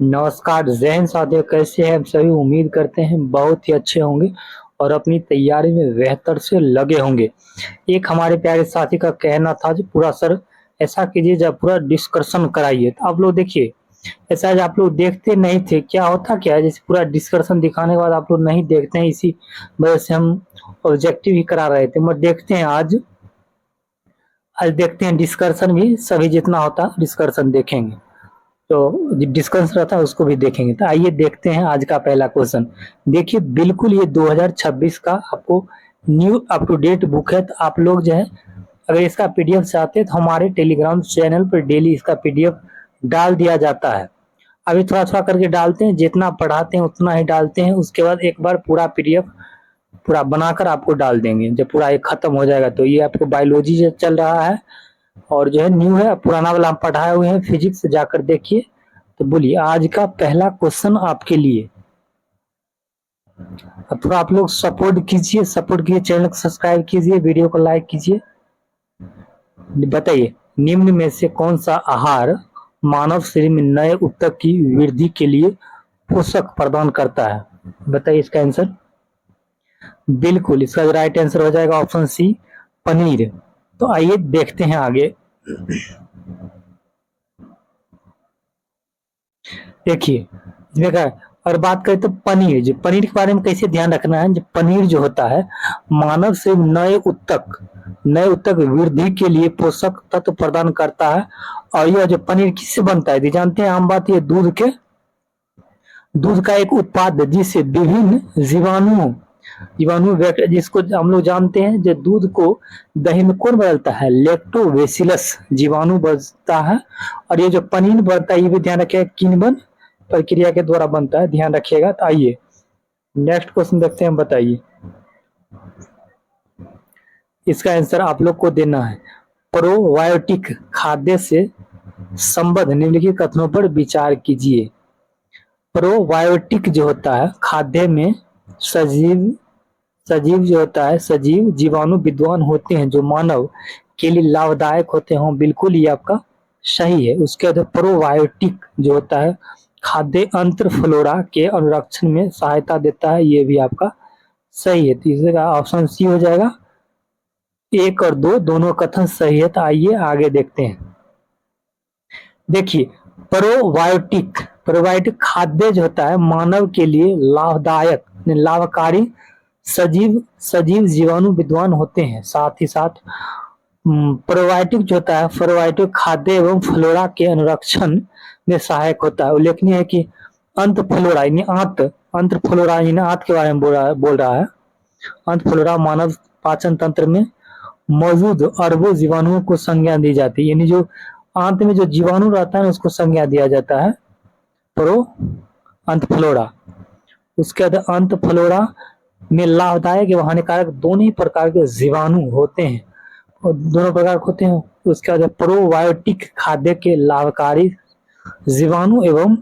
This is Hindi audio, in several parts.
नमस्कार जय हिंद साथियों, कैसे हैं हम सभी। उम्मीद करते हैं बहुत ही अच्छे होंगे और अपनी तैयारी में बेहतर से लगे होंगे। एक हमारे प्यारे साथी का कहना था जो पूरा सर ऐसा कीजिए जब पूरा डिस्कशन कराइए। तो आप लोग देखिए, ऐसा है आप लोग देखते नहीं थे, क्या होता क्या है जैसे पूरा डिस्कशन दिखाने के बाद आप लोग नहीं देखते हैं, इसी वजह से हम ऑब्जेक्टिव ही करा रहे थे। मगर देखते हैं आज आज देखते हैं डिस्कशन भी सभी जितना होता डिस्कशन देखेंगे, तो डिस्कस रहता है उसको भी देखेंगे। तो आइए देखते हैं आज का पहला क्वेश्चन। देखिए बिल्कुल ये 2026 का आपको new up to date book है। तो आप लोग जो है अगर इसका पीडीएफ चाहते हैं तो हमारे टेलीग्राम चैनल पर डेली इसका पीडीएफ डाल दिया जाता है। अभी थोड़ा थोड़ा करके डालते हैं, जितना पढ़ाते हैं उतना ही डालते हैं। उसके बाद एक बार पूरा पीडीएफ पूरा बनाकर आपको डाल देंगे। जब पूरा ये खत्म हो जाएगा तो ये आपको बायोलॉजी जो चल रहा है और जो है न्यू है, पुराना वाला हम पढ़ाए हुए हैं फिजिक्स, जाकर देखिए। तो बोलिए आज का पहला क्वेश्चन आपके लिए। अब थोड़ा आप लोग सपोर्ट कीजिए, चैनल को सब्सक्राइब कीजिए, वीडियो को लाइक कीजिए। बताइए निम्न में से कौन सा आहार मानव शरीर में नए ऊतक की वृद्धि के लिए पोषक प्रदान करता है। बताइए इसका आंसर। बिल्कुल इसका राइट आंसर हो जाएगा ऑप्शन सी, पनीर। तो आइए देखते हैं आगे। देखिए इसमें क्या है, और बात करें तो पनीर, जो पनीर के बारे में कैसे ध्यान रखना है। जो पनीर जो होता है मानव से नए उत्तक वृद्धि के लिए पोषक तत्व प्रदान करता है। और यह जो पनीर किससे बनता है जानते हैं। आम बात ये दूध का एक उत्पाद है जिससे विभिन्न जीवाणु जिसको हम लोग जानते हैं। जो दूध को दही में कौन बदलता है, लैक्टोबैसिलस जीवाणु बनता है। और ये जो पनीर बनता है ये भी ध्यान रखिएगा किण्वन प्रक्रिया के द्वारा बनता है, ध्यान रखिएगा। तो आइए नेक्स्ट क्वेश्चन देखते हैं। बताइए इसका आंसर आप लोग को देना है। प्रोबायोटिक खाद्य से संबद्ध निम्नलिखित कथनों पर विचार कीजिए। प्रोबायोटिक जो होता है खाद्य में सजीव जो होता है, सजीव जीवाणु विद्वान होते हैं जो मानव के लिए लाभदायक होते हैं। बिल्कुल ये आपका सही है। उसके बाद प्रोबायोटिक जो होता है खाद्य अंतर फ्लोरा के अनुरक्षण में सहायता देता है, ये भी आपका सही है। तीसरा ऑप्शन सी हो जाएगा। एक और दो दोनों कथन सही है। तो आइए आगे देखते हैं। देखिए प्रोबायोटिक खाद्य जो होता है मानव के लिए लाभकारी सजीव जीवाणु विद्वान होते हैं। साथ ही साथ प्रोबायोटिक जो होता है प्रोबायोटिक खाद्य एवं फ्लोरा के अनुरक्षण में सहायक होता है। उल्लेखनीय है कि अंत फ्लोरा यानी आंत के बारे में बोल रहा है। अंत फ्लोरा मानव पाचन तंत्र में मौजूद अरबों जीवाणुओं को संज्ञा दी जाती है। यानी जो आंत में जो जीवाणु रहता है उसको संज्ञा दिया जाता है अंत फ्लोरा। उसके बाद अंत फ्लोरा में लाभदायक एवं हानिकारक दोनों ही प्रकार के जीवाणु होते हैं, और दोनों प्रकार के होते हैं। उसके बाद प्रोबायोटिक खाद्य के लाभकारी जीवाणु एवं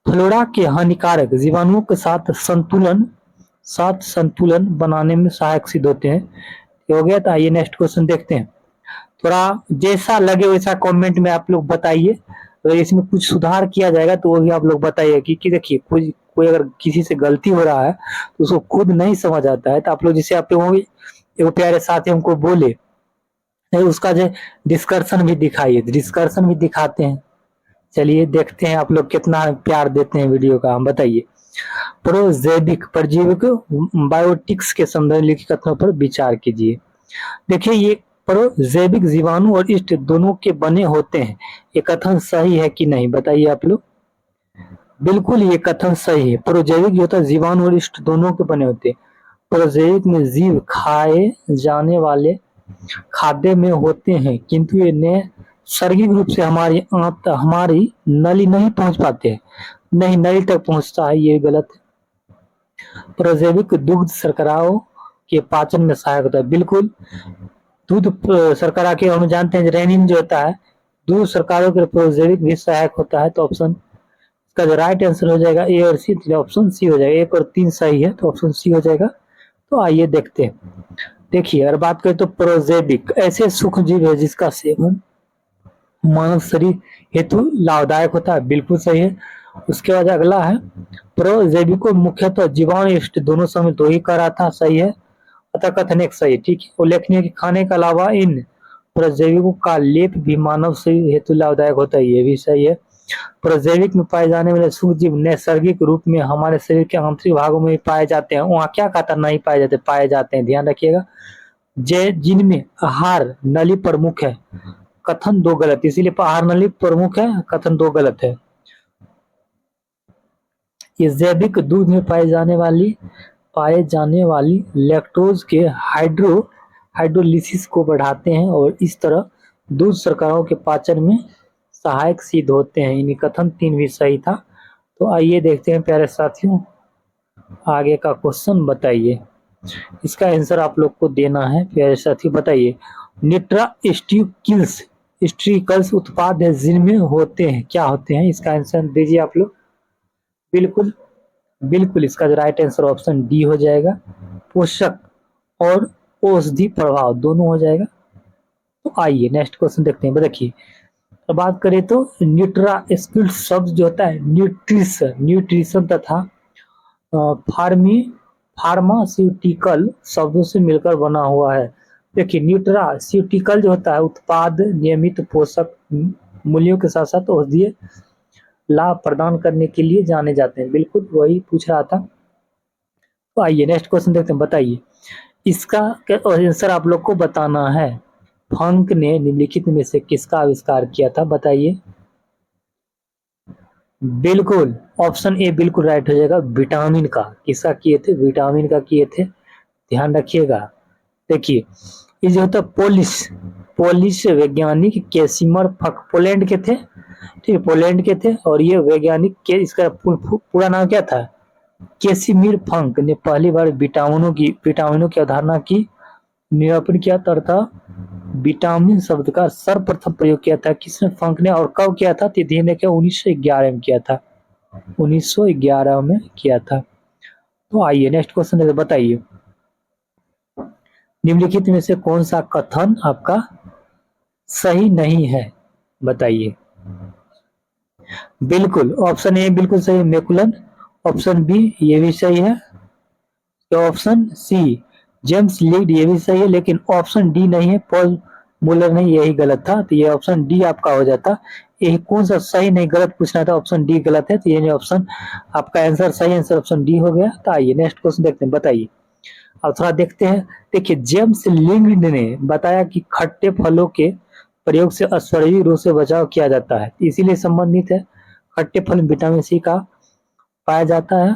फ्लोरा के हानिकारक जीवाणुओं के साथ संतुलन बनाने में सहायक सिद्ध होते हैं। हो गया। तो आइए नेक्स्ट क्वेश्चन देखते हैं। थोड़ा जैसा लगे वैसा कमेंट में आप लोग बताइए। अगर इसमें कुछ सुधार किया जाएगा तो वो भी आप लोग बताइए कि देखिए कोई अगर किसी से गलती हो रहा है तो उसको खुद नहीं समझ आता है तो आप लोग जैसे आप लोग एक प्यारे साथी हमको बोले उसका जो डिस्कशन भी दिखाइए। डिस्कशन भी दिखाते हैं। चलिए देखते हैं आप लोग कितना प्यार देते हैं वीडियो का। हम बताइए प्रोजैविक परजीविक बायोटिक्स के संबंध लिखित कथनों पर विचार कीजिए। देखिए ये प्रोजैविक जीवाणु और इष्ट दोनों के बने होते हैं। ये कथन सही है कि नहीं बताइए आप लोग। बिल्कुल ये कथन सही है। प्रोजैविक जो होता है जीवाणु और इष्ट दोनों के बने होते हैं। प्रोजैविक में जीव खाए जाने वाले खाद्य में होते हैं किंतु ये नैसर्गिक रूप से हमारी नली नहीं पहुंच पाते हैं। नहीं नली तक पहुंचता है, ये गलत है। प्रोजैविक दुग्ध शर्कराओं के पाचन में सहायक होता है। बिल्कुल दूध शर्करा के हम जानते हैं रेनिन जो होता है दूध शर्कराओं के प्रोजैविक भी सहायक होता है। तो ऑप्शन इसका जो राइट आंसर हो जाएगा ए और सी, तो ऑप्शन सी हो जाएगा। 1 और 3 सही है तो ऑप्शन सी हो जाएगा। तो आइए देखते हैं। देखिए अगर बात करें तो प्रोजैविक ऐसे सूक्ष्म जीव है जिसका सेवन मानव शरीर हेतु लाभदायक होता है, बिल्कुल सही है। उसके बाद अगला है प्रोजैविको मुख्यतः जीवाणु इष्ट दोनों शामिल, तो ही कह रहा था, सही है। अतः कथन एक सही है, ठीक है। उल्लेखनीय है कि खाने के अलावा इन प्रोजैविकों का लेप भी मानव शरीर हेतु लाभदायक होता है, ये भी सही है। प्रोजैविक में पाए जाने वाले सूक्ष्मजीव नैसर्गिक रूप में हमारे शरीर के आंतरिक भागों में पाए जाते हैं, वहाँ क्या कहता नहीं पाए जाते, पाए जाते हैं, ध्यान रखिएगा। जिनमें आहार नली प्रमुख है, कथन दो गलत, इसीलिए आहार नली प्रमुख है, कथन दो गलत है। ये जैविक दूध में पाए जाने वाली लैक्टोज के हाइड्रोलिसिस को बढ़ाते हैं और इस तरह दूध शर्कराओं के पाचन में सहायक सिद्ध होते हैं। इन्हीं कथन 3 भी सही था। तो आइए देखते हैं प्यारे साथियों, आगे का क्वेश्चन बताइए। इसका आंसर आप लोग को देना है प्यारे साथियों, बताइए। निट्रा स्ट्रिकल्स उत्पाद है जिनमें होते हैं, क्या होते हैं, इसका आंसर दीजिए आप लोग। बिल्कुल बिल्कुल इसका जो राइट आंसर ऑप्शन डी हो जाएगा, पोषक और औषधि प्रभाव दोनों हो जाएगा। तो आइए नेक्स्ट क्वेश्चन देखते हैं। देखिए, तो बात करें तो न्यूट्रास्किल शब्द जो होता है न्यूट्रिशन तथा फार्मास्यूटिकल शब्दों से मिलकर बना हुआ है। देखिए, न्यूट्रास्यूटिकल जो होता है उत्पाद नियमित पोषक मूल्यों के साथ साथ औषधीय लाभ प्रदान करने के लिए जाने जाते हैं, बिल्कुल वही पूछ रहा था। तो आइए नेक्स्ट क्वेश्चन देखते हैं। बताइए, इसका आंसर आप लोग को बताना है। फंक ने निम्नलिखित में से किसका आविष्कार किया था, बताइए। बिल्कुल ऑप्शन ए बिल्कुल राइट हो जाएगा, विटामिन का। किसका किए थे, विटामिन का किए थे, ध्यान रखिएगा। देखिए, ये जो होता पोलिश वैज्ञानिक कैसिमर फक पोलैंड के थे, ठीक है, पोलैंड के थे। और ये वैज्ञानिक के इसका पूरा नाम क्या था, कैसिमिर फंक ने पहली बार विटामिनों की अवधारणा की निरूपण किया तथा विटामिन शब्द का सर्वप्रथम प्रयोग किया था किसने, फंक ने। और कब किया था, ध्यान रखिए 1911 में किया था, 1911 में किया था। तो आइए नेक्स्ट क्वेश्चन बताइए, निम्नलिखित में से कौन सा कथन आपका सही नहीं है, बताइए। बिल्कुल ऑप्शन ए बिल्कुल सही, मैकुलन। ऑप्शन बी ये भी सही है। ऑप्शन सी जेम्स लीड ये भी सही है, लेकिन ऑप्शन डी नहीं है, पॉल मुलर नहीं, यही गलत था। तो ये ऑप्शन डी आपका हो जाता। ये कौन सा सही नहीं गलत पूछना था, ऑप्शन डी गलत है। तो ये ऑप्शन आपका आंसर सही आंसर ऑप्शन डी हो गया। तो आइए नेक्स्ट क्वेश्चन देखते हैं, बताइए। अब थोड़ा देखते हैं। देखिए, जेम्स लिंगड ने बताया कि खट्टे फलों के प्रयोग से अस्वर्गीय रोग से बचाव किया जाता है, इसीलिए संबंधित है। खट्टे फल में विटामिन सी का पाया जाता है।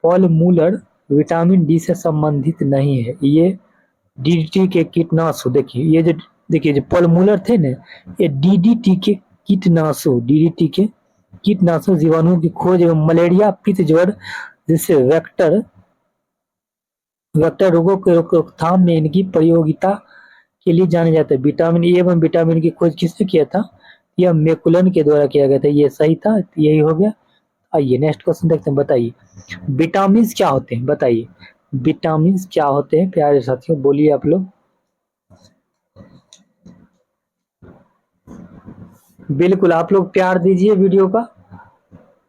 पॉल मूलर विटामिन डी से संबंधित नहीं है, ये डीडीटी के कीटनाशक। देखिए, ये जो देखिए जो पॉल मूलर थे ना, ये डीडीटी के कीटनाशक जीवाणुओं की खोज एवं मलेरिया, पित्त ज्वर जैसे वेक्टर रोगों के रोकथाम में इनकी प्रयोगिता के लिए जाने जाते हैं। विटामिन ए एवं विटामिन की खोज किसने किया था, यह मैकुलन के द्वारा किया गया था, ये सही था, यही हो गया। आइए नेक्स्ट क्वेश्चन देखते हैं, बताइए। विटामिन क्या होते हैं, बताइए। विटामिन क्या होते हैं प्यारे साथियों, बोलिए आप लोग। बिल्कुल आप लोग प्यार दीजिए वीडियो का।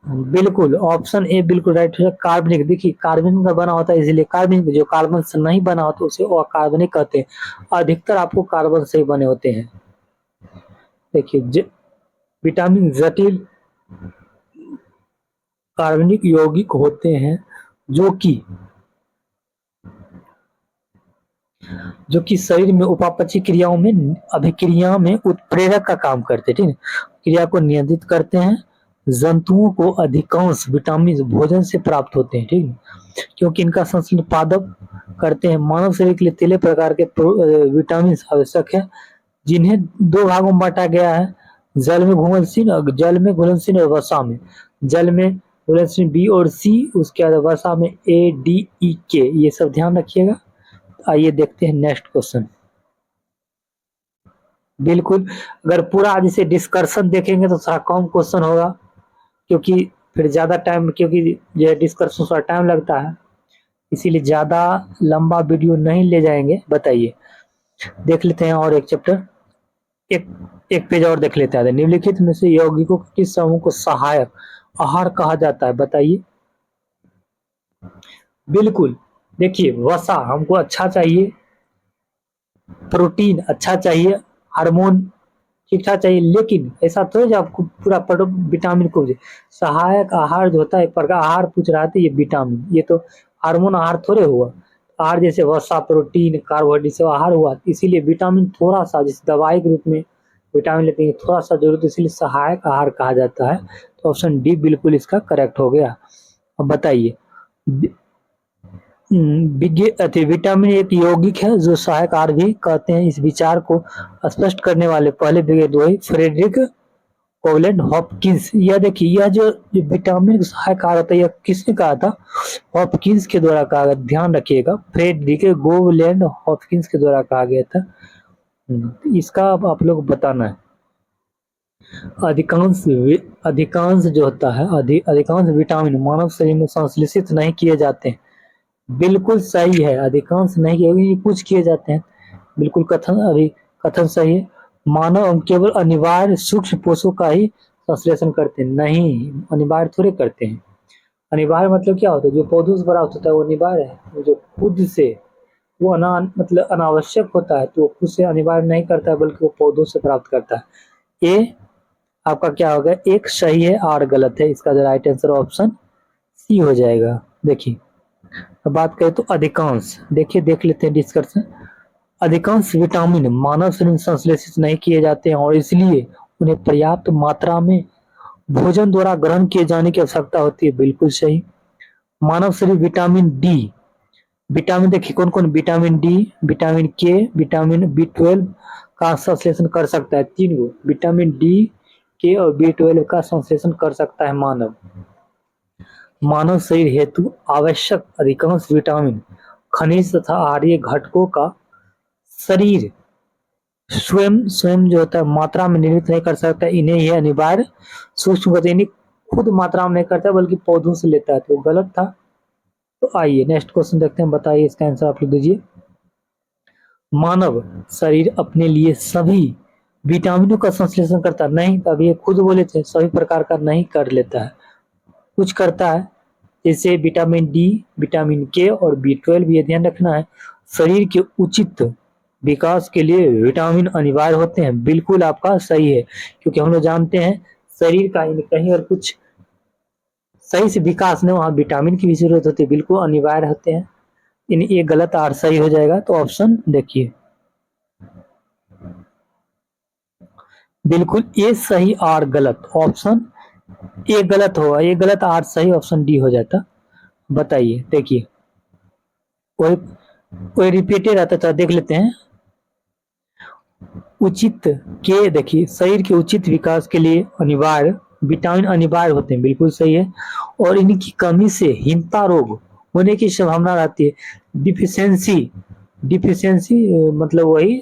बिल्कुल ऑप्शन ए बिल्कुल राइट है, कार्बनिक। देखिए, कार्बन का बना होता है, इसलिए कार्बनिक, जो कार्बन से नहीं बना होता उसे अकार्बनिक कहते हैं। अधिकतर आपको कार्बन से ही बने होते हैं। देखिए, विटामिन जटिल कार्बनिक यौगिक होते हैं जो कि शरीर में उपापचय क्रियाओं में अभिक्रिया में उत्प्रेरक का काम करते हैं, ठीक है, क्रिया को नियंत्रित करते हैं। जंतुओं को अधिकांश विटामिन भोजन से प्राप्त होते हैं, ठीक है, क्योंकि इनका संश्लेषण पादप करते हैं। मानव शरीर के लिए 13 प्रकार के विटामिन आवश्यक है, जिन्हें 2 भागों में बांटा गया है, जल में घुलनशील और वसा में। जल में घुलनशील बी और सी, उसके बाद वसा में ए डी ई के, ये सब ध्यान रखिएगा। आइए देखते हैं नेक्स्ट क्वेश्चन। बिल्कुल, अगर पूरा आज इसे डिस्कशन देखेंगे तो थोड़ा कम क्वेश्चन होगा, क्योंकि फिर ज्यादा टाइम, क्योंकि ये डिस्कशन थोड़ा टाइम लगता है, इसीलिए ज्यादा लंबा वीडियो नहीं ले जाएंगे। बताइए, देख लेते हैं और एक चैप्टर। एक एक पेज और देख लेते हैं। निम्नलिखित में से यौगिकों के किस समूह को सहायक आहार कहा जाता है, बताइए। बिल्कुल, देखिए वसा हमको अच्छा चाहिए, प्रोटीन अच्छा चाहिए, हार्मोन ठीक ठाक चाहिए, लेकिन ऐसा तो है जो आपको पूरा विटामिन को सहायक आहार जो होता है, एक प्रकार आहार पूछ रहा था, ये विटामिन, ये तो हार्मोन आहार थोड़े हुआ। आहार जैसे वसा, प्रोटीन, कार्बोहाइड्रेट से आहार हुआ, इसीलिए विटामिन थोड़ा सा, जैसे दवाई के रूप में विटामिन लेते हैं, थोड़ा सा जरूरत, इसलिए सहायक आहार कहा जाता है। तो ऑप्शन डी बिल्कुल इसका करेक्ट हो गया। अब बताइए, विटामिन एक यौगिक है जो सहायक आहार भी कहते हैं। इस विचार को स्पष्ट करने वाले पहले वही फ्रेडरिक कोवलेंट हॉपकिंस। यह देखिए, यह जो विटामिन का सहायक आहार होता है, यह किसने कहा था? हॉपकिंस के द्वारा कहा गया। ध्यान रखिएगा, फ्रेडरिक कोवलेंट हॉपकिंस के द्वारा कहा गया था। इसका अब आप लोग बताना है। अधिकांश जो होता है, अधिकांश विटामिन मानव शरीर में संश्लेषित नहीं किए जाते हैं। बिल्कुल सही है, अधिकांश नहीं, कुछ किए जाते हैं। बिल्कुल कथन सही है। मानव हम केवल अनिवार्य सूक्ष्म पोषक का ही संश्लेषण करते हैं, नहीं अनिवार्य थोड़े करते हैं। अनिवार्य मतलब क्या होता है? जो पौधों से प्राप्त होता है वो अनिवार्य है, जो खुद से वो मतलब अनावश्यक होता है तो खुद से अनिवार्य नहीं करता है, बल्कि वो पौधों से प्राप्त करता है। ये आपका क्या होगा? एक सही है और गलत है, इसका जो राइट आंसर ऑप्शन सी हो जाएगा। देखिए, अब बात करें तो अधिकांश, देखिए देख लेते हैं डिस्कशन। अधिकांश विटामिन मानव शरीर में संश्लेषित नहीं किए जाते हैं और इसलिए उन्हें पर्याप्त मात्रा में भोजन द्वारा ग्रहण किए जाने की आवश्यकता होती है। बिल्कुल सही। मानव शरीर विटामिन डी, विटामिन देखिए कौन कौन, विटामिन डी, विटामिन के, विटामिन बी 12 का संश्लेषण कर सकता है। 3 गो विटामिन डी, के और बी 12 का संश्लेषण कर सकता है मानव। मानव शरीर हेतु आवश्यक अधिकांश विटामिन, खनिज तथा आहारीय घटकों का शरीर स्वयं स्वयं जो होता है मात्रा में निर्मित नहीं कर सकता। इन्हें यह अनिवार्य सूक्ष्म खुद मात्रा में नहीं करता बल्कि पौधों से लेता है, तो गलत था। तो आइए नेक्स्ट क्वेश्चन देखते हैं, बताइए इसका आंसर आप लोग दीजिए। मानव शरीर अपने लिए सभी विटामिनों का संश्लेषण करता नहीं, तब ये खुद बोले थे सभी प्रकार का नहीं कर लेता है, कुछ करता है। जैसे विटामिन डी, विटामिन के और बी 12, ये ध्यान रखना है। शरीर के उचित विकास के लिए विटामिन अनिवार्य होते हैं। बिल्कुल आपका सही है, क्योंकि हम लोग जानते हैं शरीर का कहीं और कुछ सही से विकास नहीं, वहां विटामिन की भी जरूरत होती है, बिल्कुल अनिवार्य होते हैं। ये गलत और सही हो जाएगा। तो ऑप्शन देखिए, बिल्कुल ये सही और गलत, ऑप्शन ए गलत होगा, ये गलत और सही ऑप्शन डी हो जाता। बताइए, देखिए वही वही रिपीटेड रहता था, देख लेते हैं। उचित के, देखिए शरीर के उचित विकास के लिए अनिवार्य विटामिन अनिवार्य होते हैं, बिल्कुल सही है। और इनकी कमी से हीनता रोग होने की संभावना रहती है। डिफिशियंसी, डिफिशियंसी मतलब वही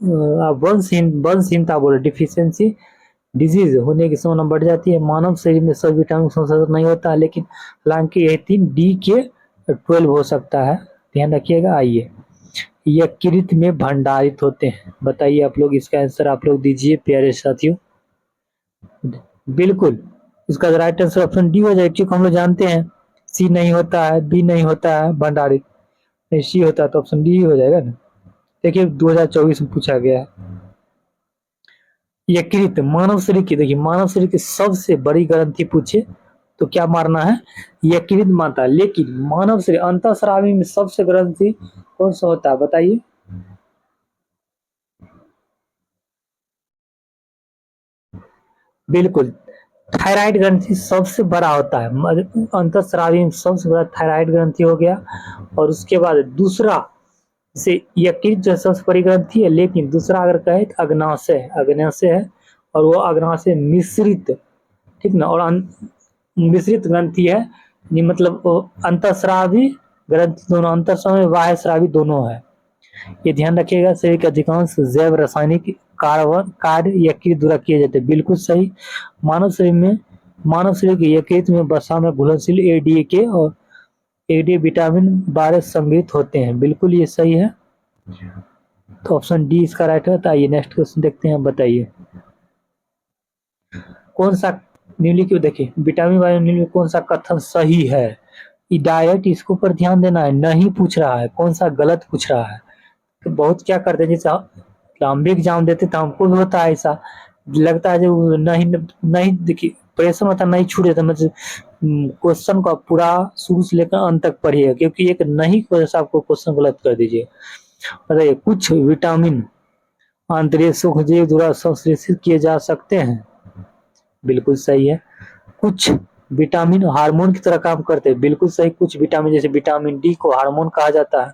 वंशहीनता बोले, डिफिशियंसी डिजीज होने की संभावना बढ़ जाती है। मानव शरीर में सभी विटामिन संश्लेषण नहीं होता है, लेकिन हालांकि यह डी के 12 हो सकता है, ध्यान रखिएगा। आइए, यकृत में भंडारित होते हैं, बताइए आप लोग इसका आंसर आप लोग दीजिए प्यारे साथियों। बिल्कुल इसका राइट आंसर ऑप्शन डी हो जाएगा, क्योंकि हम लोग जानते हैं सी नहीं होता है, बी नहीं होता है भंडारित, नहीं सी होता है, तो ऑप्शन डी हो जाएगा ना। देखिए 2024 में पूछा गया है। यकृत मानव शरीर की, देखिए मानव शरीर की सबसे बड़ी ग्रंथि पूछे तो क्या मारना है? यकृत मारता है। लेकिन मानव शरीर अंतःस्रावी में सबसे ग्रंथि कौन सा होता है, बताइए। बिल्कुल, थायराइड ग्रंथि सबसे बड़ा होता है। अंतःस्रावी में सबसे बड़ा थायराइड ग्रंथि हो गया। और उसके बाद दूसरा से यकृत जो सबसे बड़ी ग्रंथि है, लेकिन दूसरा अगर कहे तो अग्नाशय, अग्नाशय है। और वो अग्नाशय मिश्रित, ठीक ना, और मिश्रित ग्रंथि है, ये मतलब अंतःस्रावी ग्रंथि दोनों, अंतःस्रावी बाह्य स्रावी दोनों है। ये ध्यान रखिएगा। शरीर के अधिकांश जैव रासायनिक कार्य यकृत द्वारा किए जाते हैं, बिल्कुल सही। मानव शरीर के यकृत में वसा में घुलनशील एडीए और एडी विटामिन 12 संग्रहित होते हैं, बिल्कुल ये सही है। तो ऑप्शन डी इसका राइट है। तो आइए नेक्स्ट क्वेश्चन देखते हैं, बताइए कौन सा निम्नलिखित, देखिए विटामिन वाले निम्नलिखित कौन सा कथन सही है। ये डायरेक्ट इसके ऊपर ध्यान देना है, नहीं पूछ रहा है कौन सा गलत पूछ रहा है। तो बहुत क्या करते हैं, जैसे हम भी एग्जाम देते तो हमको भी होता है ऐसा, लगता है जो नहीं नहीं, देखिए प्रेशर होता नहीं छूट जाता, मतलब क्वेश्चन को आप पूरा शुरू से लेकर अंत तक पढ़िएगा, क्योंकि एक नहीं वजह से आपको क्वेश्चन गलत कर दीजिए। बताइए कुछ विटामिन आंतरिक सूक्ष्मजीव द्वारा संश्लेषित किए जा सकते हैं, बिल्कुल सही है। कुछ विटामिन हार्मोन की तरह काम करते हैं, बिल्कुल सही। कुछ विटामिन जैसे विटामिन डी को हार्मोन कहा जाता है।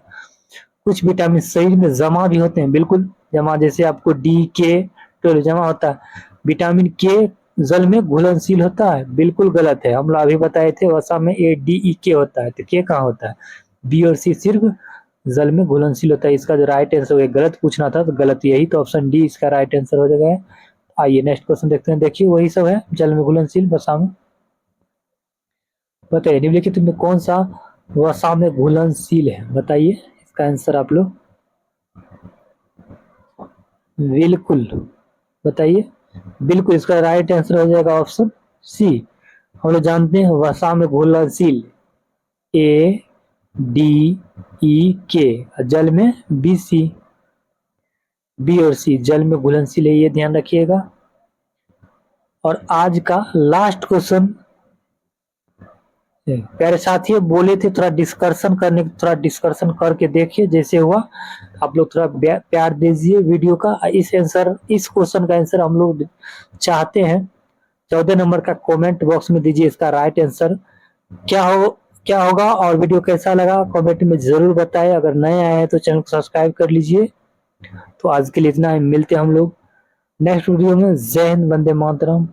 कुछ विटामिन शरीर में जमा भी होते हैं, बिल्कुल जमा, जैसे आपको डी के 12 जमा होता है। विटामिन के जल में घुलनशील होता है, बिल्कुल गलत है। हम लोग अभी बताए थे वसा में ADE होता है, तो के कहाँ होता है। बी और सी सिर्फ जल में घुलनशील होता है। इसका जो राइट आंसर है, गलत पूछना था तो गलत यही, तो ऑप्शन डी इसका राइट आंसर हो जाएगा। आइए नेक्स्ट क्वेश्चन देखते हैं, देखिए वही सब है, जल में घुलनशील, वसा में। बताइए निम्नलिखित में कौन सा वसा में घुलनशील है, बताइए इसका आंसर आप लोग। बिल्कुल, बताइए। बिल्कुल इसका राइट आंसर हो जाएगा ऑप्शन सी। हम लोग जानते हैं वसा में घुलनशील ADE, जल में BC, बी और सी जल में घुलनशील है, ये ध्यान रखिएगा। और आज का लास्ट क्वेश्चन, प्यारे साथियों बोले थे थोड़ा डिस्कशन करने, थोड़ा डिस्कशन करके देखिए जैसे हुआ। आप लोग थोड़ा प्यार दीजिए वीडियो का। इस क्वेश्चन का आंसर हम लोग चाहते हैं, 14 नंबर का कमेंट बॉक्स में दीजिए इसका राइट आंसर क्या होगा। और वीडियो कैसा लगा कमेंट में जरूर बताएं। अगर नए आए हैं तो चैनल को सब्सक्राइब कर लीजिए। तो आज के लिए इतना ही, मिलते हैं हम लोग नेक्स्ट वीडियो में। जय हिंद, वंदे मातरम।